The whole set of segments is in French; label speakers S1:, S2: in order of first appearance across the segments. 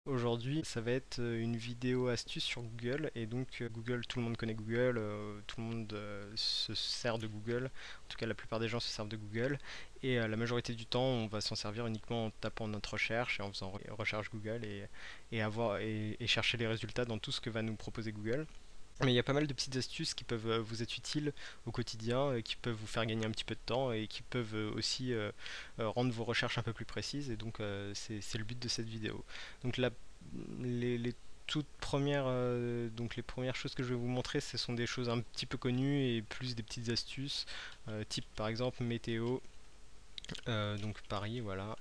S1: Aujourd'hui, ça va être une vidéo astuce sur Google et donc Google, tout le monde connaît Google, tout le monde se sert de Google. En tout cas, la plupart des gens se servent de Google et la majorité du temps, on va s'en servir uniquement en tapant notre recherche et en faisant recherche Google et chercher les résultats dans tout ce que va nous proposer Google. Mais il y a pas mal de petites astuces qui peuvent vous être utiles au quotidien, qui peuvent vous faire gagner un petit peu de temps et qui peuvent aussi rendre vos recherches un peu plus précises. Et donc c'est le but de cette vidéo. Donc les toutes premières, donc les premières choses que je vais vous montrer, ce sont des choses un petit peu connues et plus des petites astuces, type par exemple météo, donc Paris, voilà.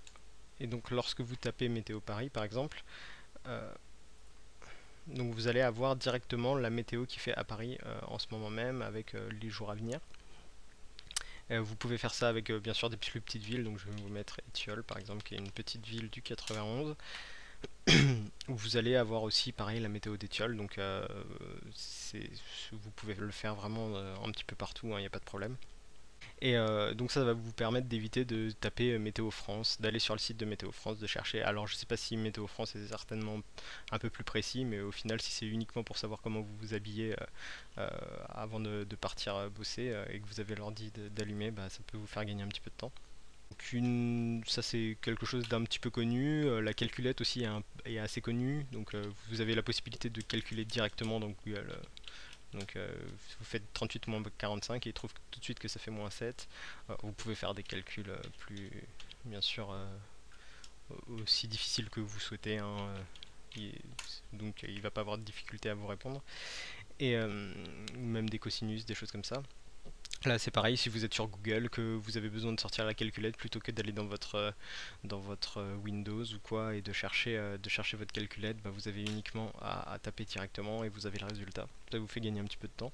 S1: Et donc lorsque vous tapez météo Paris par exemple, euh, donc vous allez avoir directement la météo qui fait à Paris en ce moment même avec les jours à venir. Vous pouvez faire ça avec bien sûr des plus petites villes, donc je vais vous mettre Étiole par exemple qui est une petite ville du 91 où vous allez avoir aussi pareil la météo d'Étiole, donc vous pouvez le faire vraiment un petit peu partout, il n'y a pas de problème. Et donc ça va vous permettre d'éviter de taper Météo France, d'aller sur le site de Météo France, de chercher. Alors je sais pas si Météo France est certainement un peu plus précis, mais au final si c'est uniquement pour savoir comment vous vous habillez avant de partir bosser et que vous avez l'ordi d'allumer, bah, ça peut vous faire gagner un petit peu de temps. Donc ça c'est quelque chose d'un petit peu connu. La calculette aussi est assez connue, donc vous avez la possibilité de calculer directement dans Google. Donc vous faites 38 moins 45 et il trouve tout de suite que ça fait moins 7. Vous pouvez faire des calculs plus, bien sûr, aussi difficiles que vous souhaitez, hein, il- donc il va pas avoir de difficulté à vous répondre. Et même des cosinus, des choses comme ça. Là c'est pareil, si vous êtes sur Google, que vous avez besoin de sortir la calculette plutôt que d'aller dans votre Windows ou quoi et de chercher votre calculette, bah, vous avez uniquement à taper directement et vous avez le résultat. Ça vous fait gagner un petit peu de temps.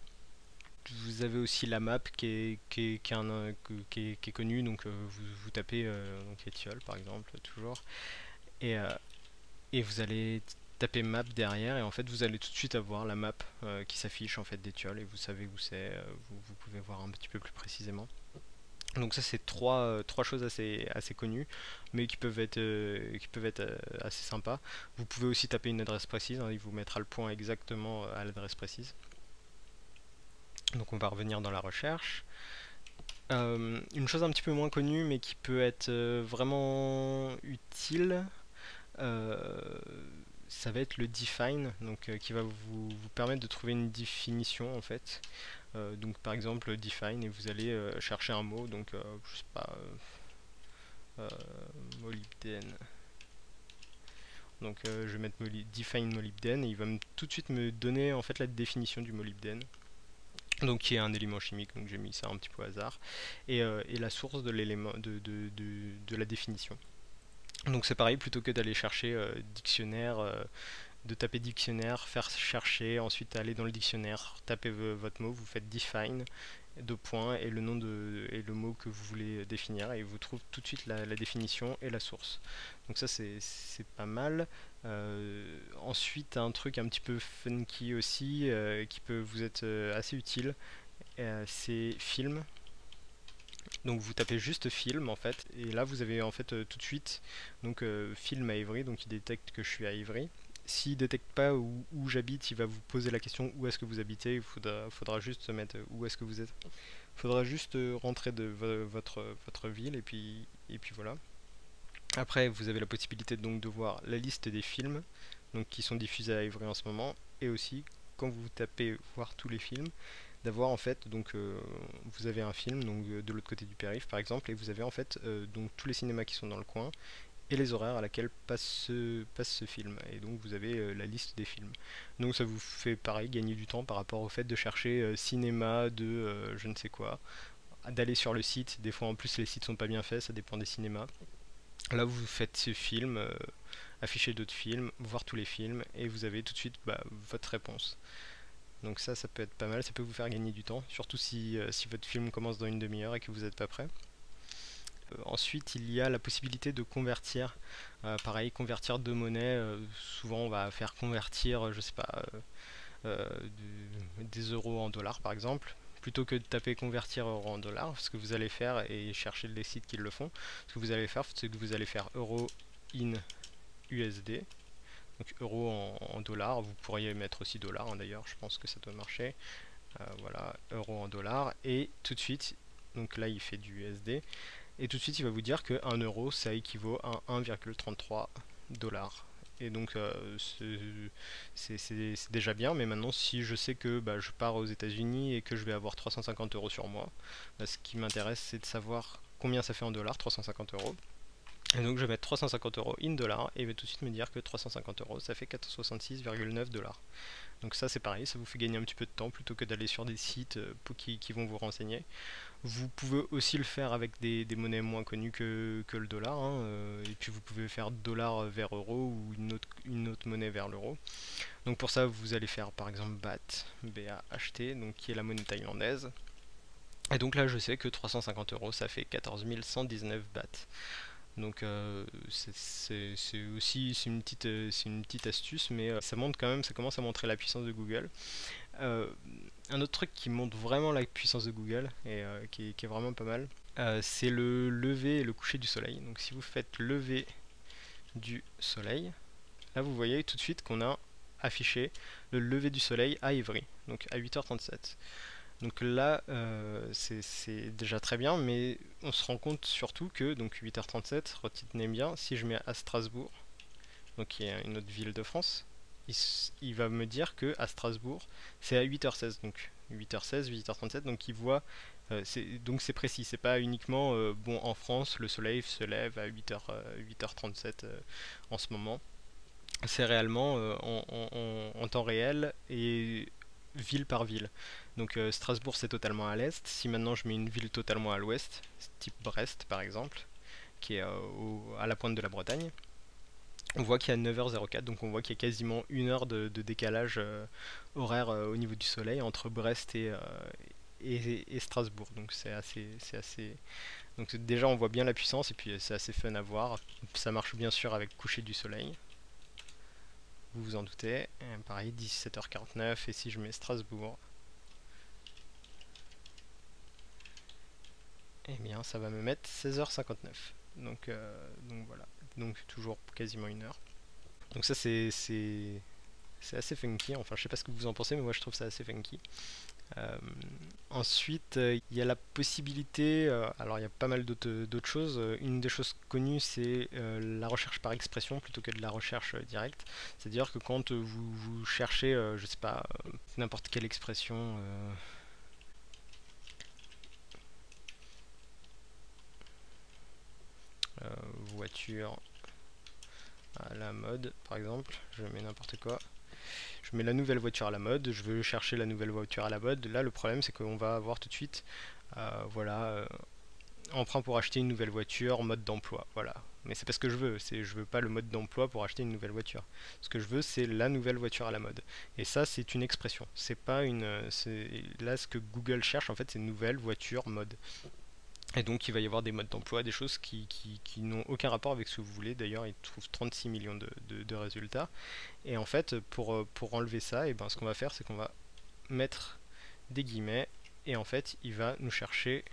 S1: Vous avez aussi la map qui est connue, donc vous tapez donc Étiole par exemple, toujours, et, euh, et vous allez taper map derrière, et en fait vous allez tout de suite avoir la map qui s'affiche en fait d'Étiole, et vous savez où c'est, vous pouvez voir un petit peu plus précisément. Donc ça c'est trois choses assez connues, mais qui peuvent être assez sympas. Vous pouvez aussi taper une adresse précise, hein, il vous mettra le point exactement à l'adresse précise. Donc on va revenir dans la recherche. Une chose un petit peu moins connue mais qui peut être vraiment utile, euh, ça va être le define, donc qui va vous permettre de trouver une définition en fait. Donc par exemple define et vous allez chercher un mot, donc je sais pas, euh, molybdène. Donc je vais mettre define molybdène et il va tout de suite me donner en fait la définition du molybdène. Donc qui est un élément chimique, donc j'ai mis ça un petit peu au hasard, et la source de l'élément de la définition. Donc c'est pareil, plutôt que d'aller chercher dictionnaire, de taper dictionnaire, faire chercher, ensuite aller dans le dictionnaire, taper votre mot, vous faites define, deux points et et le mot que vous voulez définir et il vous trouve tout de suite la définition et la source. Donc ça c'est pas mal. Ensuite un truc un petit peu funky aussi qui peut vous être assez utile, c'est film. Donc vous tapez juste film en fait et là vous avez en fait tout de suite donc film à Ivry, donc il détecte que je suis à Ivry. S'il détecte pas où j'habite, il va vous poser la question où est-ce que vous habitez. Il faudra juste se mettre où est-ce que vous êtes. Il faudra juste rentrer de votre ville et puis voilà. Après vous avez la possibilité donc de voir la liste des films donc qui sont diffusés à Ivry en ce moment, et aussi quand vous tapez voir tous les films, d'avoir en fait donc vous avez un film donc de l'autre côté du périph par exemple, et vous avez en fait donc tous les cinémas qui sont dans le coin et les horaires à laquelle passe ce film, et donc vous avez la liste des films. Donc ça vous fait pareil gagner du temps par rapport au fait de chercher cinéma de je ne sais quoi, d'aller sur le site. Des fois en plus les sites sont pas bien faits, ça dépend des cinémas. Là vous faites ce film, afficher d'autres films, voir tous les films, et vous avez tout de suite bah, votre réponse. Donc ça peut être pas mal, ça peut vous faire gagner du temps, surtout si votre film commence dans une demi-heure et que vous n'êtes pas prêt. Ensuite, il y a la possibilité de convertir, pareil, convertir deux monnaies. Souvent, on va faire convertir, je sais pas, des euros en dollars par exemple. Plutôt que de taper convertir euro en dollars, ce que vous allez faire et chercher les sites qui le font, ce que vous allez faire, c'est que vous allez faire euro in USD. Donc euros en dollars, vous pourriez mettre aussi dollars hein, d'ailleurs, je pense que ça doit marcher. Voilà, euros en dollars, et tout de suite, donc là il fait du USD, et tout de suite il va vous dire que 1 euro ça équivaut à 1,33 dollars. Et donc c'est déjà bien, mais maintenant si je sais que bah, je pars aux États-Unis et que je vais avoir 350 euros sur moi, bah, ce qui m'intéresse c'est de savoir combien ça fait en dollars, 350 euros. Et donc je vais mettre 350 euros in dollars et il va tout de suite me dire que 350 euros ça fait 466,9 dollars. Donc ça c'est pareil, ça vous fait gagner un petit peu de temps plutôt que d'aller sur des sites qui vont vous renseigner. Vous pouvez aussi le faire avec des monnaies moins connues que le dollar, hein, et puis vous pouvez faire dollar vers euro ou une autre monnaie vers l'euro. Donc pour ça vous allez faire par exemple BAT, B-A-H-T, donc qui est la monnaie thaïlandaise. Et donc là je sais que 350 euros ça fait 14 119 bahts. Donc c'est aussi c'est une petite astuce, mais ça montre quand même, ça commence à montrer la puissance de Google. Euh, un autre truc qui montre vraiment la puissance de Google et qui est vraiment pas mal, c'est le lever et le coucher du soleil. Donc si vous faites lever du soleil, là vous voyez tout de suite qu'on a affiché le lever du soleil à Ivry, donc à 8h37. Donc là, c'est déjà très bien, mais on se rend compte surtout que, donc 8h37, retenez bien, si je mets à Strasbourg, donc qui est une autre ville de France, il va me dire que à Strasbourg, c'est à 8h16, donc 8h16, 8h37, donc il voit, donc c'est précis, c'est pas uniquement, bon, en France, le soleil se lève à 8h, 8h37 en ce moment, c'est réellement en temps réel et ville par ville. Donc Strasbourg c'est totalement à l'est. Si maintenant je mets une ville totalement à l'ouest, type Brest par exemple, qui est à la pointe de la Bretagne, on voit qu'il y a 9h04, donc on voit qu'il y a quasiment une heure de décalage horaire au niveau du soleil entre Brest et Strasbourg. Donc c'est assez. Donc déjà on voit bien la puissance et puis c'est assez fun à voir. Ça marche bien sûr avec coucher du soleil. Vous vous en doutez. Pareil, 17h49, et si je mets Strasbourg, eh bien ça va me mettre 16h59. Donc voilà, donc toujours quasiment une heure. Donc ça c'est assez funky, enfin je sais pas ce que vous en pensez, mais moi je trouve ça assez funky. Euh, Ensuite, il y a la possibilité, alors il y a pas mal d'autres choses. Une des choses connues, c'est la recherche par expression plutôt que de la recherche directe. C'est-à-dire que quand vous cherchez, je sais pas, n'importe quelle expression, voiture à la mode, par exemple, je mets n'importe quoi. Je mets la nouvelle voiture à la mode, je veux chercher la nouvelle voiture à la mode. Là, le problème, c'est qu'on va avoir tout de suite, voilà, emprunt pour acheter une nouvelle voiture, mode d'emploi, voilà. Mais c'est pas ce que je veux, je veux pas le mode d'emploi pour acheter une nouvelle voiture. Ce que je veux, c'est la nouvelle voiture à la mode. Et ça, c'est une expression. C'est pas une, là ce que Google cherche en fait, c'est nouvelle voiture mode. Et donc il va y avoir des modes d'emploi, des choses qui n'ont aucun rapport avec ce que vous voulez. D'ailleurs, il trouve 36 millions de résultats. Et en fait, pour enlever ça, et ben, ce qu'on va faire, c'est qu'on va mettre des guillemets. Et en fait, il va nous chercher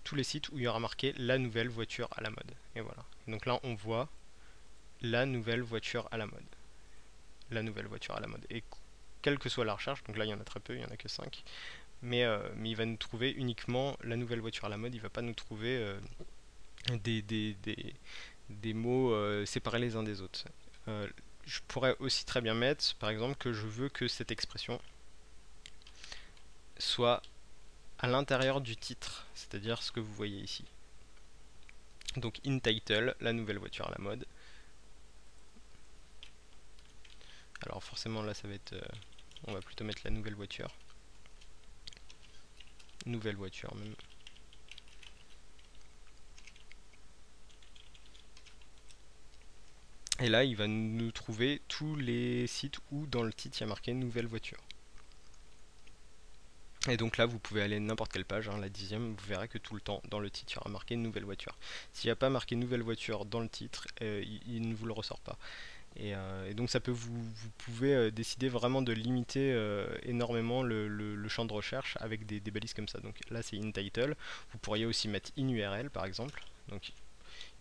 S1: tous les sites où il y aura marqué la nouvelle voiture à la mode. Et voilà. Donc là, on voit la nouvelle voiture à la mode. La nouvelle voiture à la mode. Et quelle que soit la recherche, donc là, il y en a très peu, il y en a que 5. Mais il va nous trouver uniquement la nouvelle voiture à la mode. Il va pas nous trouver des, des, des, des mots séparés les uns des autres. Je pourrais aussi très bien mettre, par exemple, que je veux que cette expression soit à l'intérieur du titre, c'est-à-dire ce que vous voyez ici. Donc in title, la nouvelle voiture à la mode. Alors forcément là ça va être, on va plutôt mettre la nouvelle voiture. Nouvelle voiture même. Et là il va nous trouver tous les sites où dans le titre il y a marqué nouvelle voiture. Et donc là vous pouvez aller n'importe quelle page, hein, la 10e, vous verrez que tout le temps dans le titre il y aura marqué nouvelle voiture. S'il n'y a pas marqué nouvelle voiture dans le titre, il ne vous le ressort pas. Et donc ça peut vous pouvez décider vraiment de limiter énormément le champ de recherche avec des balises comme ça. Donc là c'est in title. Vous pourriez aussi mettre in URL par exemple. Donc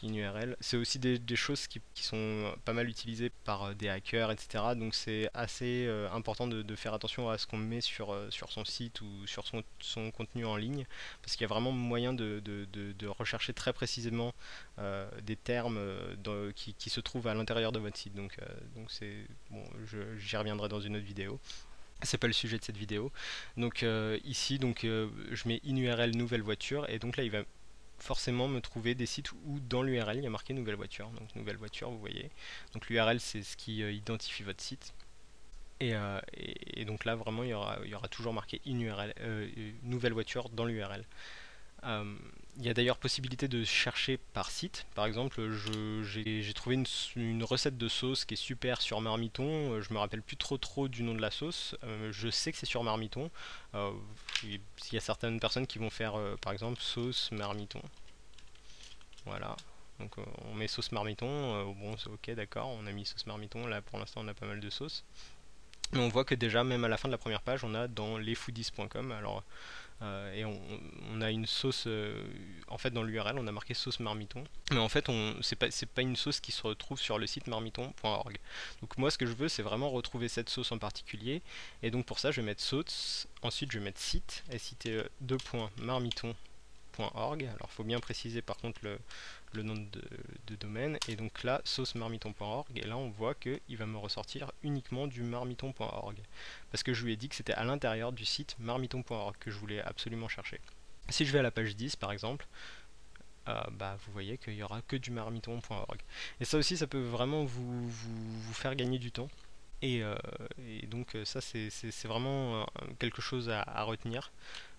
S1: InURL. C'est aussi des choses qui sont pas mal utilisées par des hackers, etc. Donc c'est assez important de faire attention à ce qu'on met sur son site ou sur son contenu en ligne, parce qu'il y a vraiment moyen de rechercher très précisément des termes qui se trouvent à l'intérieur de votre site. Donc c'est bon, j'y reviendrai dans une autre vidéo. C'est pas le sujet de cette vidéo. Donc ici, je mets InURL nouvelle voiture, et donc là il va forcément me trouver des sites où dans l'URL il y a marqué nouvelle voiture. Donc nouvelle voiture, vous voyez. Donc l'URL c'est ce qui identifie votre site. Et donc là vraiment il y aura toujours marqué InURL, nouvelle voiture dans l'URL. Euh, il y a d'ailleurs possibilité de chercher par site. Par exemple, j'ai trouvé une recette de sauce qui est super sur Marmiton. Je me rappelle plus trop du nom de la sauce. Je sais que c'est sur Marmiton. Il y a certaines personnes qui vont faire, par exemple, sauce Marmiton. Voilà. Donc on met sauce Marmiton. Bon, c'est ok, d'accord. On a mis sauce Marmiton. Là, pour l'instant, on a pas mal de sauces. Mais on voit que déjà, même à la fin de la première page, on a dans lesfoodies.com. Alors, et on a une sauce, en fait dans l'URL on a marqué sauce marmiton, mais en fait c'est pas une sauce qui se retrouve sur le site marmiton.org. Donc moi ce que je veux c'est vraiment retrouver cette sauce en particulier, et donc pour ça je vais mettre sauce, ensuite je vais mettre site, site 2.marmiton.org. Alors il faut bien préciser par contre le nom de domaine, et donc là sauce-marmiton.org, et là on voit qu'il va me ressortir uniquement du marmiton.org, parce que je lui ai dit que c'était à l'intérieur du site marmiton.org que je voulais absolument chercher. Si je vais à la page 10 par exemple, vous voyez qu'il n'y aura que du marmiton.org. Et ça aussi ça peut vraiment vous faire gagner du temps. Et, euh, et donc ça c'est vraiment quelque chose à retenir.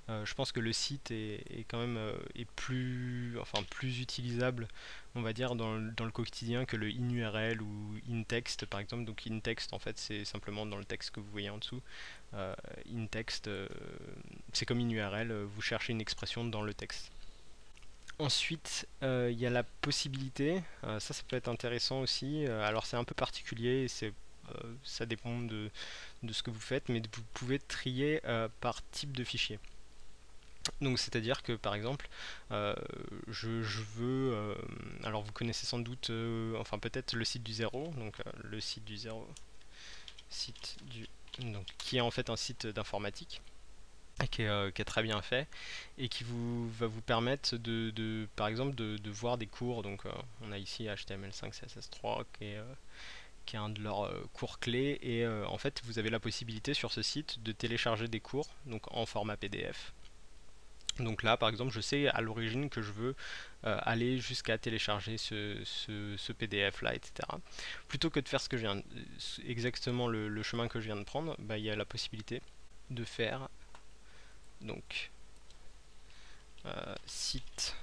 S1: Je pense que le site est quand même est plus utilisable, on va dire, dans le quotidien que le InURL ou InText par exemple. Donc InText en fait c'est simplement dans le texte que vous voyez en dessous. InText c'est comme InURL, vous cherchez une expression dans le texte. Ensuite, il y a la possibilité, ça peut être intéressant aussi, alors c'est un peu particulier, ça dépend de ce que vous faites, mais vous pouvez trier par type de fichier. Donc c'est-à-dire que par exemple, je veux, alors vous connaissez sans doute, enfin peut-être le site du zéro, donc le site du zéro, site du, donc, qui est en fait un site d'informatique, qui est très bien fait, et qui va vous permettre par exemple de voir des cours. Donc on a ici HTML5 CSS3 qui est un de leurs cours clés, et en fait vous avez la possibilité sur ce site de télécharger des cours donc en format PDF. Donc là, par exemple, je sais à l'origine que je veux aller jusqu'à télécharger ce PDF là, etc. Plutôt que de faire exactement le chemin que je viens de prendre, il y a la possibilité de faire donc site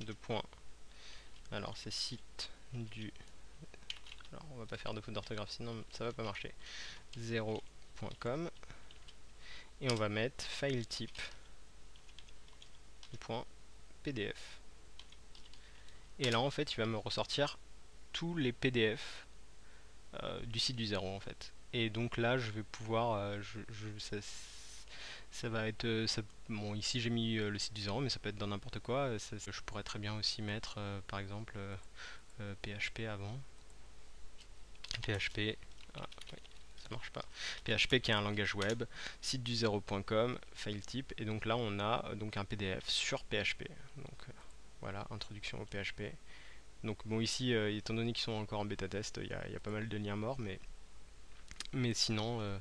S1: de point. Alors c'est site du. Alors on va pas faire de faute d'orthographe sinon ça va pas marcher. 0.com, et on va mettre file type .pdf. Et là en fait il va me ressortir tous les PDF du site du zéro en fait. Et donc là je vais pouvoir ça va être bon, ici j'ai mis le site du zéro, mais ça peut être dans n'importe quoi. Je pourrais très bien aussi mettre par exemple PHP avant. PHP, ah, oui, ça marche pas. PHP qui est un langage web, site du zéro.com, file type, et donc là on a donc un PDF sur PHP. Donc voilà, introduction au PHP. Donc bon, ici étant donné qu'ils sont encore en bêta test, il y a pas mal de liens morts, mais sinon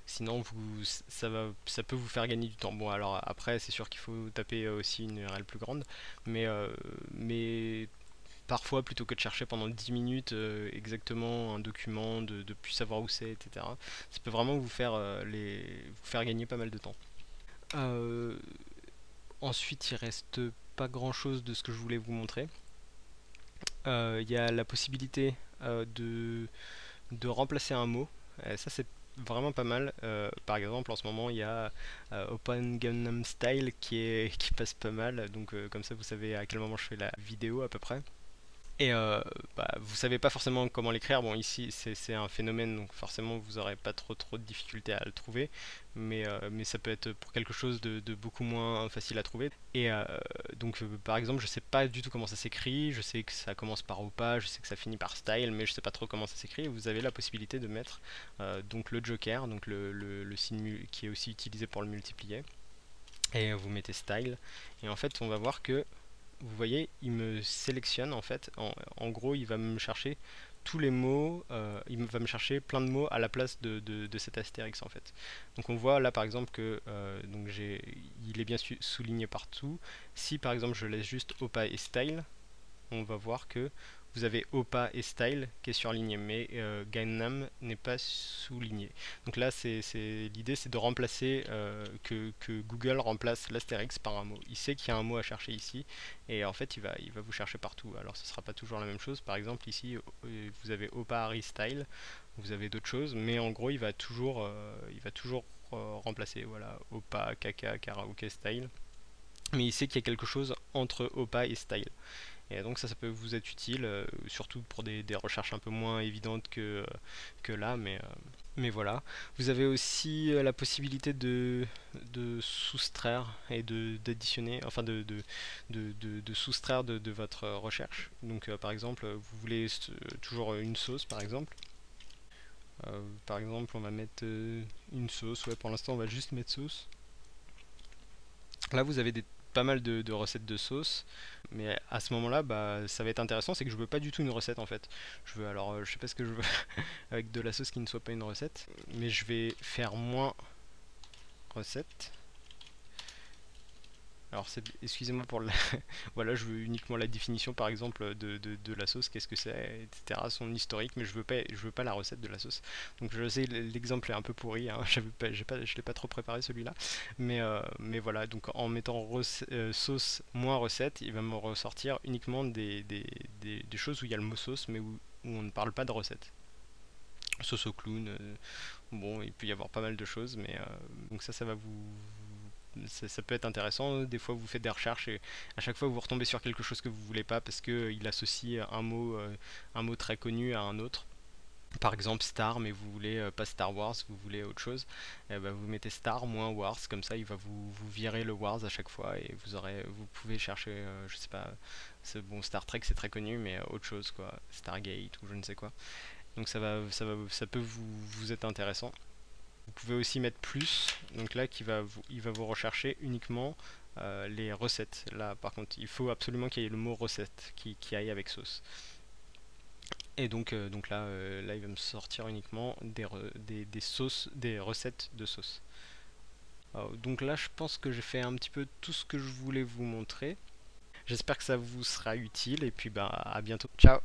S1: ça peut vous faire gagner du temps. Bon, alors après c'est sûr qu'il faut taper aussi une URL plus grande, mais parfois plutôt que de chercher pendant 10 minutes exactement un document, de plus savoir où c'est, etc., ça peut vraiment vous faire gagner pas mal de temps. Euh, Ensuite il reste pas grand chose de ce que je voulais vous montrer. Il y a la possibilité de remplacer un mot. Ça c'est vraiment pas mal. Par exemple en ce moment il y a Open Gangnam Style qui passe pas mal. Donc comme ça vous savez à quel moment je fais la vidéo à peu près. Et vous savez pas forcément comment l'écrire. Bon, ici c'est un phénomène, donc forcément vous aurez pas trop de difficulté à le trouver, mais ça peut être pour quelque chose de beaucoup moins facile à trouver. Et par exemple, je sais pas du tout comment ça s'écrit. Je sais que ça commence par Opa, je sais que ça finit par Style, mais je sais pas trop comment ça s'écrit. Vous avez la possibilité de mettre donc le joker, donc le signe qui est aussi utilisé pour le multiplier, et vous mettez Style. Et en fait, on va voir que vous voyez, il me sélectionne en fait. En gros, il va me chercher tous les mots, va me chercher plein de mots à la place de cet astérix en fait. Donc on voit là par exemple que il est bien souligné partout. Si par exemple je laisse juste Opa et Style, on va voir que vous avez Opa et Style qui est surligné, mais Gangnam n'est pas souligné. Donc là, l'idée, c'est de remplacer, que Google remplace l'astérix par un mot. Il sait qu'il y a un mot à chercher ici, et en fait, il va vous chercher partout. Alors, ce ne sera pas toujours la même chose. Par exemple, ici, vous avez Opa Harry Style, vous avez d'autres choses, mais en gros, il va toujours remplacer. Voilà, Opa Kaka Karaoke Style. Mais il sait qu'il y a quelque chose entre Opa et Style. Et donc ça peut vous être utile, surtout pour des recherches un peu moins évidentes que là, mais voilà. Vous avez aussi la possibilité de soustraire et d'additionner, enfin de soustraire de votre recherche. Donc par exemple, vous voulez toujours une sauce par exemple. Par exemple, on va mettre une sauce, ouais, pour l'instant on va juste mettre sauce. Là, vous avez pas mal de recettes de sauce, mais à ce moment-là, ça va être intéressant, c'est que je veux pas du tout une recette en fait. Je sais pas ce que je veux avec de la sauce qui ne soit pas une recette, mais je vais faire moins recette. Alors, excusez-moi pour la... voilà, je veux uniquement la définition, par exemple, de la sauce, qu'est-ce que c'est, etc., son historique, mais je veux pas la recette de la sauce. Donc, je sais, l'exemple est un peu pourri, hein, je l'ai pas trop préparé celui-là, mais voilà, donc en mettant sauce moins recette, il va me ressortir uniquement des choses où il y a le mot sauce, mais où on ne parle pas de recette. Sauce au clown, bon, il peut y avoir pas mal de choses, mais donc ça va ça peut être intéressant. Des fois, vous faites des recherches et à chaque fois, vous retombez sur quelque chose que vous voulez pas parce que il associe un mot très connu à un autre. Par exemple Star, mais vous voulez pas Star Wars, vous voulez autre chose. Et ben, vous mettez Star moins Wars, comme ça, il va vous virer le Wars à chaque fois et vous pouvez chercher, je sais pas, bon, Star Trek c'est très connu, mais autre chose quoi, Stargate ou je ne sais quoi. Donc ça peut vous être intéressant. Vous pouvez aussi mettre plus, donc là il va vous rechercher uniquement les recettes. Là par contre il faut absolument qu'il y ait le mot recette qui aille avec sauce. Et donc là il va me sortir uniquement des sauces, des recettes de sauce. Donc là je pense que j'ai fait un petit peu tout ce que je voulais vous montrer. J'espère que ça vous sera utile et puis à bientôt. Ciao.